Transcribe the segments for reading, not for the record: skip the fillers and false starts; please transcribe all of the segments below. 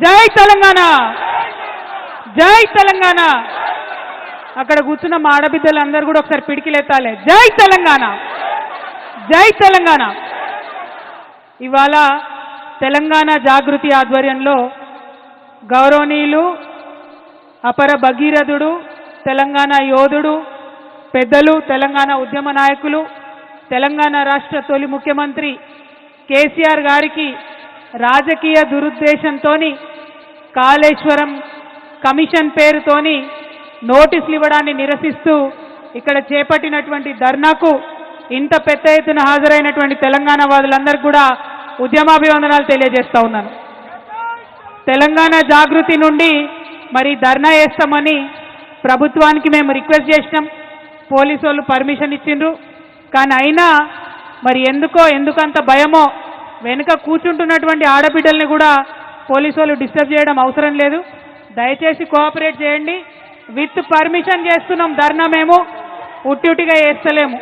జై తెలంగాణ, జై తెలంగాణ. అక్కడ కూర్చున్న మా ఆడబిడ్డలందరూ కూడా ఒకసారి పిడికిలెత్తాలి. జై తెలంగాణ, జై తెలంగాణ. ఇవాళ తెలంగాణ జాగృతి ఆధ్వర్యంలో గౌరవనీయులు అపర భగీరథుడు, తెలంగాణ యోధుడు, పెద్దలు, తెలంగాణ ఉద్యమ నాయకులు, తెలంగాణ రాష్ట్ర తొలి ముఖ్యమంత్రి కేసీఆర్ గారికి రాజకీయ దురుద్దేశంతోని కాళేశ్వరం కమిషన్ పేరుతోని నోటీసులు ఇవ్వడాన్ని నిరసిస్తూ ఇక్కడ చేపట్టినటువంటి ధర్నాకు ఇంత పెద్ద ఎత్తున హాజరైనటువంటి తెలంగాణ వాదులందరికీ కూడా ఉద్యమాభివందనాలు తెలియజేస్తా ఉన్నాను. తెలంగాణ జాగృతి నుండి మరి ధర్నా చేస్తామని ప్రభుత్వానికి మేము రిక్వెస్ట్ చేసినాం. పోలీసు వాళ్ళు పర్మిషన్ ఇచ్చిండ్రు. కానీ అయినా మరి ఎందుకంత భయమో వెనుక కూర్చుంటున్నటువంటి ఆడబిడ్డల్ని కూడా పోలీసు వాళ్ళు డిస్టర్బ్ చేయడం అవసరం లేదు. దయచేసి కోఆపరేట్ చేయండి. విత్ పర్మిషన్ చేస్తున్నాం ధర్నా, మేము ఉట్టిగా చేస్తలేము.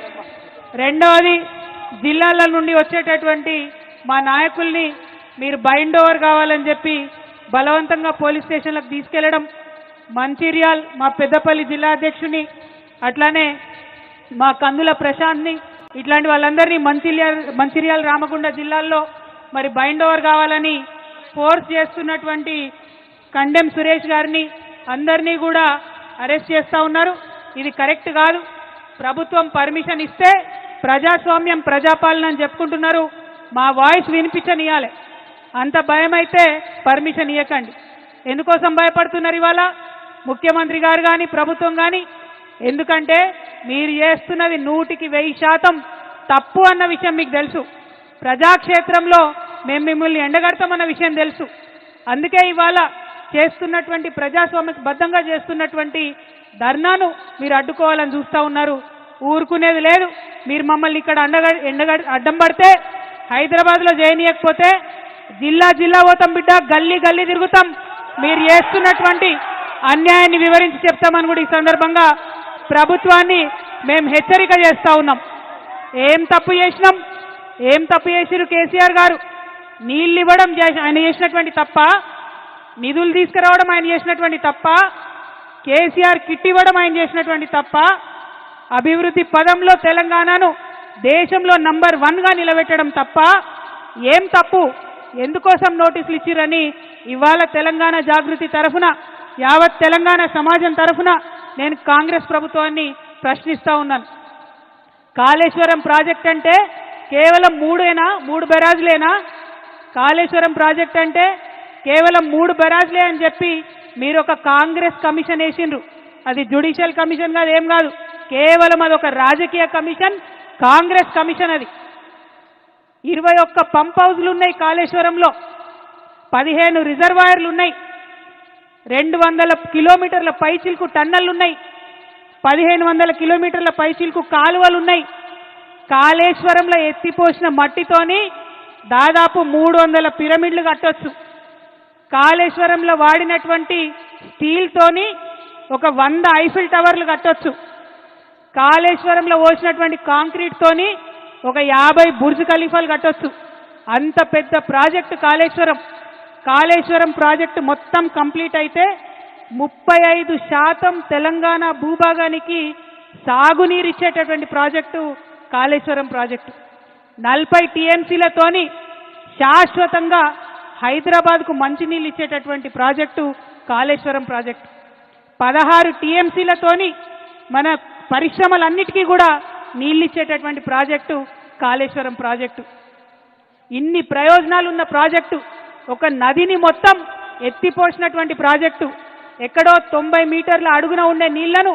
రెండవది, జిల్లాల నుండి వచ్చేటటువంటి మా నాయకుల్ని మీరు బైండ్ ఓవర్ కావాలని చెప్పి బలవంతంగా పోలీస్ స్టేషన్లకు తీసుకెళ్లడం, మంచిర్యాల్ మా పెద్దపల్లి జిల్లా అధ్యక్షుని, అట్లానే మా కందుల ప్రశాంత్ని, ఇట్లాంటి వాళ్ళందరినీ మంచిర్యాల రామగుండ జిల్లాల్లో మరి బైండ్ ఓవర్ కావాలని ఫోర్స్ చేస్తున్నటువంటి కండెం సురేష్ గారిని అందరినీ కూడా అరెస్ట్ చేస్తూ ఉన్నారు. ఇది కరెక్ట్ కాదు. ప్రభుత్వం పర్మిషన్ ఇస్తే ప్రజాస్వామ్యం, ప్రజాపాలన అని చెప్పుకుంటున్నారు. మా వాయిస్ వినిపించనియాలి. అంత భయం అయితే పర్మిషన్ ఇవ్వకండి. ఎందుకోసం భయపడుతున్నారు ఇవాళ ముఖ్యమంత్రి గారు కానీ ప్రభుత్వం కానీ? ఎందుకంటే మీరు చేస్తున్నది 100% తప్పు అన్న విషయం మీకు తెలుసు. ప్రజాక్షేత్రంలో మేము మిమ్మల్ని ఎండగడతామన్న విషయం తెలుసు. అందుకే ఇవాళ చేస్తున్నటువంటి ప్రజాస్వామ్యబద్ధంగా చేస్తున్నటువంటి ధర్నాను మీరు అడ్డుకోవాలని చూస్తూ ఉన్నారు. ఊరుకునేది లేదు. మీరు మమ్మల్ని ఇక్కడ అడ్డం పడితే, హైదరాబాద్లో చేయనీయకపోతే జిల్లా జిల్లా పోతాం బిడ్డ, గల్లీ గల్లీ తిరుగుతాం. మీరు చేస్తున్నటువంటి అన్యాయాన్ని వివరించి చెప్తామని కూడా ఈ సందర్భంగా ప్రభుత్వాన్ని మేము హెచ్చరిక చేస్తూ ఉన్నాం. ఏం తప్పు చేసిరు కేసీఆర్ గారు? నీళ్ళు ఇవ్వడం ఆయన చేసినటువంటి తప్ప, నిధులు తీసుకురావడం ఆయన చేసినటువంటి తప్ప, కేసీఆర్ కిట్ ఇవ్వడం ఆయన చేసినటువంటి తప్ప, అభివృద్ధి పదంలో తెలంగాణను దేశంలో నంబర్ 1గా నిలబెట్టడం తప్ప ఏం తప్పు? ఎందుకోసం నోటీసులు ఇచ్చిరని ఇవాళ తెలంగాణ జాగృతి తరఫున, యావత్ తెలంగాణ సమాజం తరఫున నేను కాంగ్రెస్ ప్రభుత్వాన్ని ప్రశ్నిస్తూ ఉన్నాను. కాళేశ్వరం ప్రాజెక్ట్ అంటే కేవలం 3 బెరాజులేనా? కాళేశ్వరం ప్రాజెక్ట్ అంటే కేవలం 3 బెరాజులే అని చెప్పి మీరు ఒక కాంగ్రెస్ కమిషన్ వేసిండ్రు. అది జ్యుడిషియల్ కమిషన్ కాదు, ఏం కాదు. కేవలం అదొక రాజకీయ కమిషన్, కాంగ్రెస్ కమిషన్. అది 21 పంప్ హౌజ్లు ఉన్నాయి కాళేశ్వరంలో, 15 రిజర్వాయర్లు ఉన్నాయి, 200 కిలోమీటర్ల పైచిల్కు టన్నెల్లు ఉన్నాయి, 1500 కిలోమీటర్ల పైచిల్కు కాలువలు ఉన్నాయి. కాళేశ్వరంలో ఎత్తిపోసిన మట్టితోని దాదాపు 300 పిరమిడ్లు కట్టొచ్చు. కాళేశ్వరంలో వాడినటువంటి స్టీల్తోని ఒక 100 ఐఫిల్ టవర్లు కట్టొచ్చు. కాళేశ్వరంలో పోసినటువంటి కాంక్రీట్తోని ఒక 50 బుర్జ్ ఖలీఫాలు కట్టొచ్చు. అంత పెద్ద ప్రాజెక్టు కాళేశ్వరం. కాళేశ్వరం ప్రాజెక్టు మొత్తం కంప్లీట్ అయితే 35% తెలంగాణ భూభాగానికి సాగునీరు ఇచ్చేటటువంటి ప్రాజెక్టు కాళేశ్వరం ప్రాజెక్టు. 40 టీఎంసీలతోని శాశ్వతంగా హైదరాబాద్కు మంచినీళ్ళు ఇచ్చేటటువంటి ప్రాజెక్టు కాళేశ్వరం ప్రాజెక్టు. 16 టీఎంసీలతోని మన పరిశ్రమలన్నిటికీ కూడా నీళ్ళు ఇచ్చేటటువంటి ప్రాజెక్టు కాళేశ్వరం ప్రాజెక్టు. ఇన్ని ప్రయోజనాలు ఉన్న ప్రాజెక్టు, ఒక నదిని మొత్తం ఎత్తిపోసినటువంటి ప్రాజెక్టు, ఎక్కడో 90 మీటర్ల అడుగున ఉండే నీళ్లను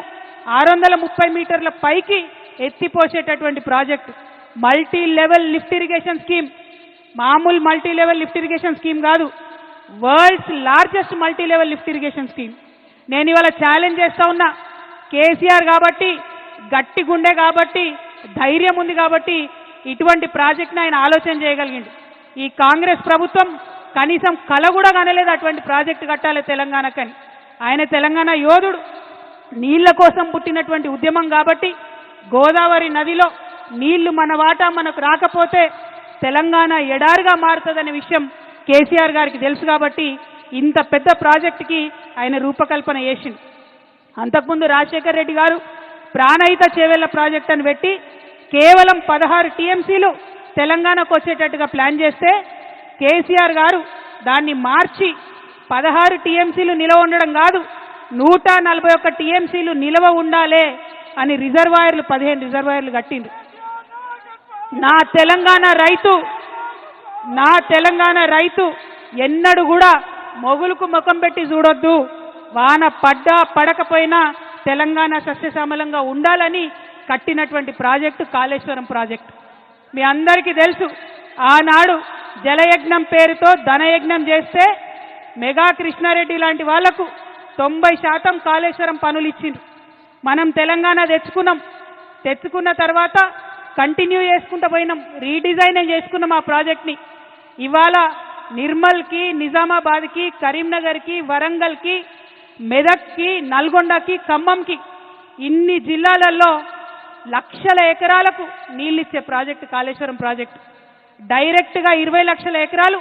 630 మీటర్ల పైకి ఎత్తిపోసేటటువంటి project. Multi level lift irrigation scheme, మామూలు multi level lift irrigation scheme కాదు, world's largest multi level lift irrigation scheme. నేను ఇవాళ ఛాలెంజ్ చేస్తా ఉన్నా. కేసీఆర్ కాబట్టి, గట్టి గుండె కాబట్టి, ధైర్యం ఉంది కాబట్టి ఇటువంటి ప్రాజెక్ట్ని ఆయన ఆలోచన చేయగలిగింది. ఈ కాంగ్రెస్ ప్రభుత్వం కనీసం కల కూడా కనలేదు అటువంటి ప్రాజెక్టు కట్టాలి తెలంగాణకని. ఆయన తెలంగాణ యోధుడు, నీళ్ల కోసం పుట్టినటువంటి ఉద్యమం కాబట్టి గోదావరి నదిలో నీళ్లు మన వాటా మనకు రాకపోతే తెలంగాణ ఎడారిగా మారుతుందనే విషయం కేసీఆర్ గారికి తెలుసు కాబట్టి ఇంత పెద్ద ప్రాజెక్టుకి ఆయన రూపకల్పన చేసిండు. అంతకుముందు రాజశేఖర్ రెడ్డి గారు ప్రాణహిత చేవెళ్ల ప్రాజెక్ట్ అని పెట్టి కేవలం 16 టీఎంసీలు తెలంగాణకు వచ్చేటట్టుగా ప్లాన్ చేస్తే కేసీఆర్ గారు దాన్ని మార్చి 16 టీఎంసీలు నిలవ ఉండడం కాదు 141 టీఎంసీలు నిలవ ఉండాలే అని రిజర్వాయర్లు 15 రిజర్వాయర్లు కట్టిండ్రు. నా తెలంగాణ రైతు ఎన్నడూ కూడా మొగులుకు ముఖం పెట్టి చూడొద్దు, వాన పడ్డా పడకపోయినా తెలంగాణ సస్యశ్యామలంగా ఉండాలని కట్టినటువంటి ప్రాజెక్టు కాళేశ్వరం ప్రాజెక్టు. మీ అందరికీ తెలుసు, ఆనాడు జలయజ్ఞం పేరుతో ధనయజ్ఞం చేస్తే మెగా కృష్ణారెడ్డి లాంటి వాళ్లకు 90% కాళేశ్వరం పనులు ఇచ్చిండ్రు. మనం తెలంగాణ తెచ్చుకున్న తర్వాత కంటిన్యూ చేసుకుంటూ పోయినాం, రీడిజైన్ చేసుకున్నాం ఆ ప్రాజెక్ట్ని. ఇవాళ నిర్మల్కి, నిజామాబాద్కి, కరీంనగర్కి, వరంగల్కి, మెదక్కి, నల్గొండకి, ఖమ్మంకి ఇన్ని జిల్లాలలో లక్షల ఎకరాలకు నీళ్ళిచ్చే ప్రాజెక్టు కాళేశ్వరం ప్రాజెక్టు. డైరెక్ట్గా 20 లక్షల ఎకరాలు,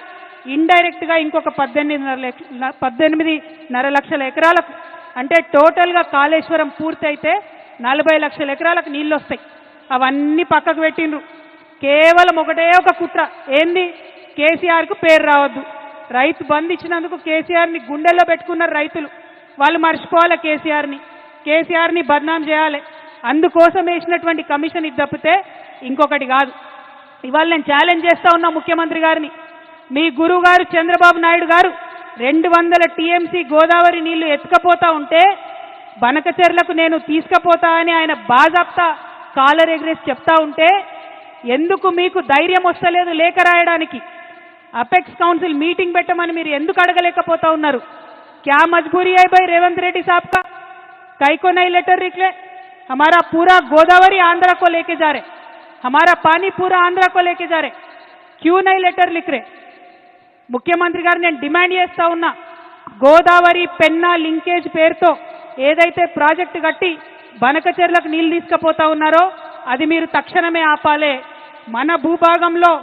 ఇండైరెక్ట్గా ఇంకొక 18.5 లక్షల ఎకరాలకు, అంటే టోటల్గా కాళేశ్వరం పూర్తయితే 40 లక్షల ఎకరాలకు నీళ్ళు వస్తాయి. అవన్నీ పక్కకు పెట్టిండ్రు. కేవలం ఒకటే ఒక కుట్ర, ఏంది? కేసీఆర్కు పేరు రావద్దు. రైతు బంధు ఇచ్చినందుకు కేసీఆర్ని గుండెల్లో పెట్టుకున్నారు రైతులు. వాళ్ళు మర్చిపోవాలి కేసీఆర్ని బద్నాం చేయాలి. అందుకోసం వేసినటువంటి కమిషన్ ఇది తప్పితే ఇంకొకటి కాదు. ఇవాళ నేను ఛాలెంజ్ చేస్తా ఉన్నా ముఖ్యమంత్రి గారిని. మీ గురువు గారు చంద్రబాబు నాయుడు గారు 200 టీఎంసీ గోదావరి నీళ్లు ఎత్తుకపోతా ఉంటే బనకచెర్లకు నేను తీసుకపోతా అని ఆయన బాజాప్తా కాలర్ ఎగ్రేసి చెప్తా ఉంటే ఎందుకు మీకు ధైర్యం వస్తలేదు లేఖ రాయడానికి? అపెక్స్ కౌన్సిల్ మీటింగ్ పెట్టమని మీరు ఎందుకు అడగలేకపోతా ఉన్నారు? क्या मजबूरी है भाई रेवंत रेड्डी साहब का? कई को नहीं लेटर निकले? हमारा पूरा गोदावरी आंध्रा को लेके जा रहे, हमारा पानी पूरा आंध्रा को लेके जा रहे, क्यों नहीं लेटर लिख रहे? ముఖ్యమంత్రి గారు నేను డిమాండ్ చేస్తా ఉన్నా, గోదావరి పెన్నా లింకేజ్ పేరుతో ఏదైతే ప్రాజెక్టు కట్టి బనకచెర్లకు నీళ్లు తీసుకుపోతా ఉన్నారో అది మీరు తక్షణమే ఆపాలే. మన భూభాగంలో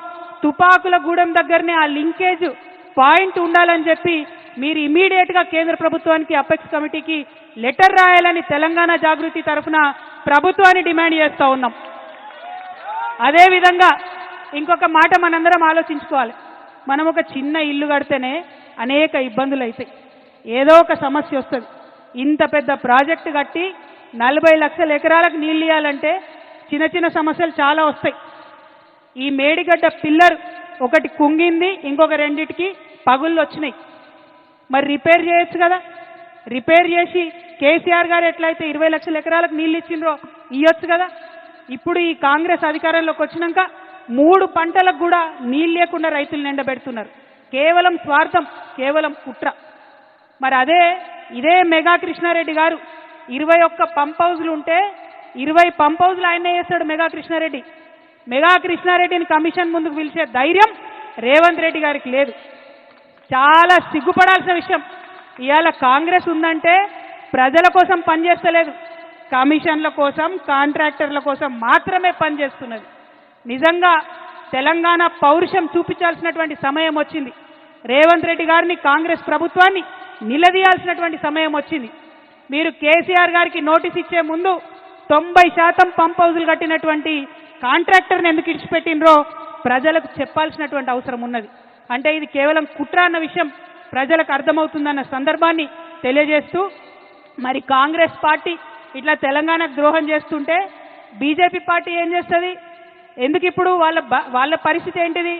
తుపాకుల గూడెం దగ్గరనే ఆ లింకేజ్ పాయింట్ ఉండాలని చెప్పి మీరు ఇమీడియట్ గా కేంద్ర ప్రభుత్వానికి అపెక్స్ కమిటీకి లెటర్ రాయాలని తెలంగాణ జాగృతి తరఫున ప్రభుత్వాన్ని డిమాండ్ చేస్తా ఉన్నాం. అదే విధంగా ఇంకొక మాట మనందరం ఆలోచించుకోవాలి. మనం ఒక చిన్న ఇల్లు కడితేనే అనేక ఇబ్బందులు అవుతాయి, ఏదో ఒక సమస్య వస్తుంది. ఇంత పెద్ద ప్రాజెక్టు కట్టి 40 లక్షల ఎకరాలకు నీళ్ళు ఇవ్వాలంటే చిన్న చిన్న సమస్యలు చాలా వస్తాయి. ఈ మేడిగడ్డ పిల్లర్ ఒకటి కుంగింది, ఇంకొక రెండిటికి పగుళ్ళు వచ్చినాయి. మరి రిపేర్ చేయొచ్చు కదా? రిపేర్ చేసి కేసీఆర్ గారు ఎట్లయితే 20 లక్షల ఎకరాలకు నీళ్ళు ఇచ్చిండ్రో ఇవ్వచ్చు కదా? ఇప్పుడు ఈ కాంగ్రెస్ అధికారంలోకి వచ్చినాక 3 పంటలకు కూడా నీళ్ళు లేకుండా రైతులను ఎండబెడుతున్నారు. కేవలం స్వార్థం, కేవలం కుట్ర. మరి ఇదే మెగా కృష్ణారెడ్డి గారు 21 పంప్ హౌజ్లు ఉంటే 20 పంప్ హౌజ్లు ఆయనే చేస్తాడు మెగా కృష్ణారెడ్డి. మెగా కృష్ణారెడ్డిని కమిషన్ ముందుకు పిలిచే ధైర్యం రేవంత్ రెడ్డి గారికి లేదు. చాలా సిగ్గుపడాల్సిన విషయం. ఇవాళ కాంగ్రెస్ ఉందంటే ప్రజల కోసం పనిచేస్తలేదు, కమిషన్ల కోసం, కాంట్రాక్టర్ల కోసం మాత్రమే పనిచేస్తున్నది. నిజంగా తెలంగాణ పౌరుషం చూపించాల్సినటువంటి సమయం వచ్చింది. రేవంత్ రెడ్డి గారిని, కాంగ్రెస్ ప్రభుత్వాన్ని నిలదీయాల్సినటువంటి సమయం వచ్చింది. మీరు కేసీఆర్ గారికి నోటీస్ ఇచ్చే ముందు 90% పంప్ హౌజులు కట్టినటువంటి కాంట్రాక్టర్ని ఎందుకు ఇడిచిపెట్టినరో ప్రజలకు చెప్పాల్సినటువంటి అవసరం ఉన్నది. అంటే ఇది కేవలం కుట్ర అన్న విషయం ప్రజలకు అర్థమవుతుందన్న సందర్భాన్ని తెలియజేస్తూ, మరి కాంగ్రెస్ పార్టీ ఇట్లా తెలంగాణకు ద్రోహం చేస్తుంటే బీజేపీ పార్టీ ఏం చేస్తుంది? ఎందుకు ఇప్పుడు వాళ్ళ పరిస్థితి ఏంటిది?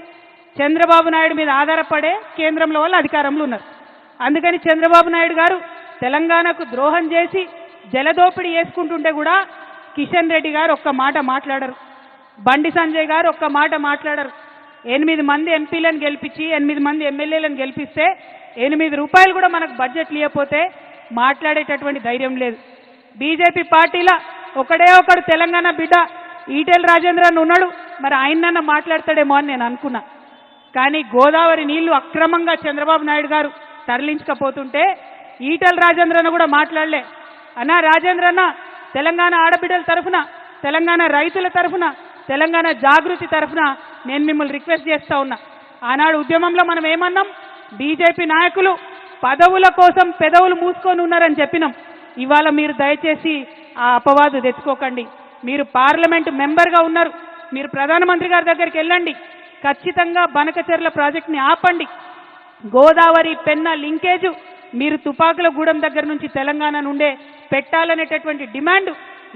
చంద్రబాబు నాయుడు మీద ఆధారపడే కేంద్రంలో వాళ్ళు అధికారంలో ఉన్నారు. అందుకని చంద్రబాబు నాయుడు గారు తెలంగాణకు ద్రోహం చేసి జలదోపిడీ చేసుకుంటుంటే కూడా కిషన్ రెడ్డి గారు ఒక్క మాట మాట్లాడరు, బండి సంజయ్ గారు ఒక్క మాట మాట్లాడరు. 8 మంది ఎంపీలను గెలిపించి 8 మంది ఎమ్మెల్యేలను గెలిపిస్తే 8 రూపాయలు కూడా మనకు బడ్జెట్లు ఇవ్వకపోతే మాట్లాడేటటువంటి ధైర్యం లేదు. బీజేపీ పార్టీలో ఒకడే ఒకడు తెలంగాణ బిడ్డ ఈటెల రాజేంద్రన్ ఉన్నాడు, మరి ఆయనన్నా మాట్లాడతాడేమో అని నేను అనుకున్నా. కానీ గోదావరి నీళ్లు అక్రమంగా చంద్రబాబు నాయుడు గారు తరలించకపోతుంటే ఈటెల రాజేంద్రన్న కూడా మాట్లాడలే. అన్నా రాజేంద్రన్న, తెలంగాణ ఆడబిడ్డల తరఫున, తెలంగాణ రైతుల తరఫున, తెలంగాణ జాగృతి తరఫున నేను మిమ్మల్ని రిక్వెస్ట్ చేస్తా ఉన్నా. ఆనాడు ఉద్యమంలో మనం ఏమన్నాం? బీజేపీ నాయకులు పదవుల కోసం పెదవులు మూసుకొని ఉన్నారని చెప్పినాం. ఇవాళ మీరు దయచేసి ఆ అపవాదు తెచ్చుకోకండి. మీరు పార్లమెంటు మెంబర్గా ఉన్నారు, మీరు ప్రధానమంత్రి గారి దగ్గరికి వెళ్ళండి, ఖచ్చితంగా బనకచెర్ల ప్రాజెక్ట్ని ఆపండి. గోదావరి పెన్నా లింకేజ్ మీరు తుపాకుల గూడెం దగ్గర నుంచి తెలంగాణ నుండే పెట్టాలనేటటువంటి డిమాండ్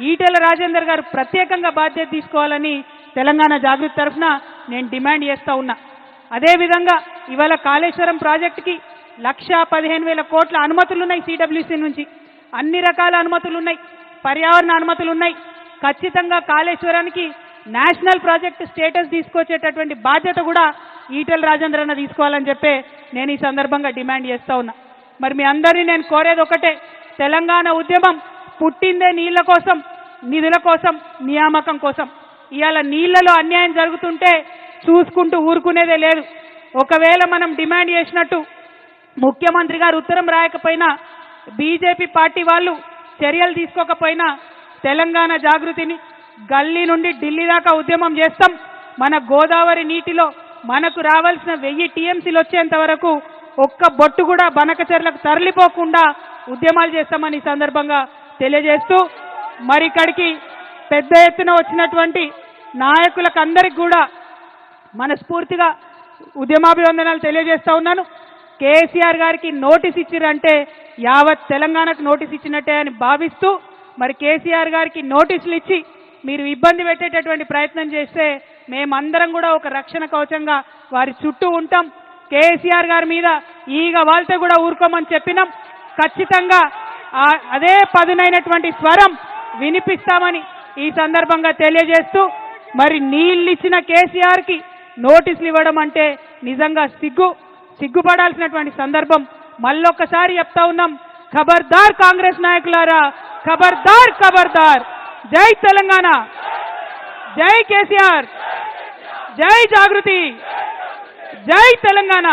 ఈటెల రాజేందర్ గారు ప్రత్యేకంగా బాధ్యత తీసుకోవాలని తెలంగాణ జాగృతి తరఫున నేను డిమాండ్ చేస్తా ఉన్నా. అదేవిధంగా ఇవాళ కాళేశ్వరం ప్రాజెక్టుకి 1,15,000 కోట్ల అనుమతులు ఉన్నాయి, సిడబ్ల్యూసీ నుంచి అన్ని రకాల అనుమతులు ఉన్నాయి, పర్యావరణ అనుమతులు ఉన్నాయి. ఖచ్చితంగా కాళేశ్వరానికి నేషనల్ ప్రాజెక్ట్ స్టేటస్ తీసుకొచ్చేటటువంటి బాధ్యత కూడా ఈటెల రాజేందర్ అన్న తీసుకోవాలని చెప్పి నేను ఈ సందర్భంగా డిమాండ్ చేస్తా ఉన్నా. మరి మీ అందరినీ నేను కోరేది ఒకటే, తెలంగాణ ఉద్యమం పుట్టిందే నీళ్ల కోసం, నిధుల కోసం, నియామకం కోసం. ఇవాళ నీళ్లలో అన్యాయం జరుగుతుంటే చూసుకుంటూ ఊరుకునేదే లేదు. ఒకవేళ మనం డిమాండ్ చేసినట్టు ముఖ్యమంత్రి గారు ఉత్తరం రాయకపోయినా, బీజేపీ పార్టీ వాళ్ళు చర్యలు తీసుకోకపోయినా తెలంగాణ జాగృతిని గల్లీ నుండి ఢిల్లీ దాకా ఉద్యమం చేస్తాం. మన గోదావరి నీటిలో మనకు రావాల్సిన 1000 టీఎంసీలు వచ్చేంత వరకు ఒక్క బొట్టు కూడా బనకచెర్లకు తరలిపోకుండా ఉద్యమాలు చేస్తామని ఈ సందర్భంగా తెలియజేస్తూ, మరి ఇక్కడికి పెద్ద ఎత్తున వచ్చినటువంటి నాయకులకు అందరికి కూడా మనస్ఫూర్తిగా ఉద్యమాభివందనాలు తెలియజేస్తా ఉన్నాను. కేసీఆర్ గారికి నోటీస్ ఇచ్చిరంటే యావత్ తెలంగాణకు నోటీస్ ఇచ్చినట్టే అని భావిస్తూ, మరి కేసీఆర్ గారికి నోటీసులు ఇచ్చి మీరు ఇబ్బంది పెట్టేటటువంటి ప్రయత్నం చేస్తే మేమందరం కూడా ఒక రక్షణ కవచంగా వారి చుట్టూ ఉంటాం. కేసీఆర్ గారి మీద ఈగ వాళ్తే కూడా ఊరుకోమని చెప్పినాం. ఖచ్చితంగా అదే పదునైనటువంటి స్వరం వినిపిస్తామని ఈ సందర్భంగా తెలియజేస్తూ, మరి నీళ్ళిచ్చిన కేసీఆర్కి నోటీసులు ఇవ్వడం అంటే నిజంగా సిగ్గుపడాల్సినటువంటి సందర్భం. మళ్ళొక్కసారి చెప్తా ఉన్నాం, ఖబర్దార్ కాంగ్రెస్ నాయకులారా, ఖబర్దార్ ఖబర్దార్. జై తెలంగాణ, జై కేసీఆర్, జై జాగృతి, జై తెలంగాణ.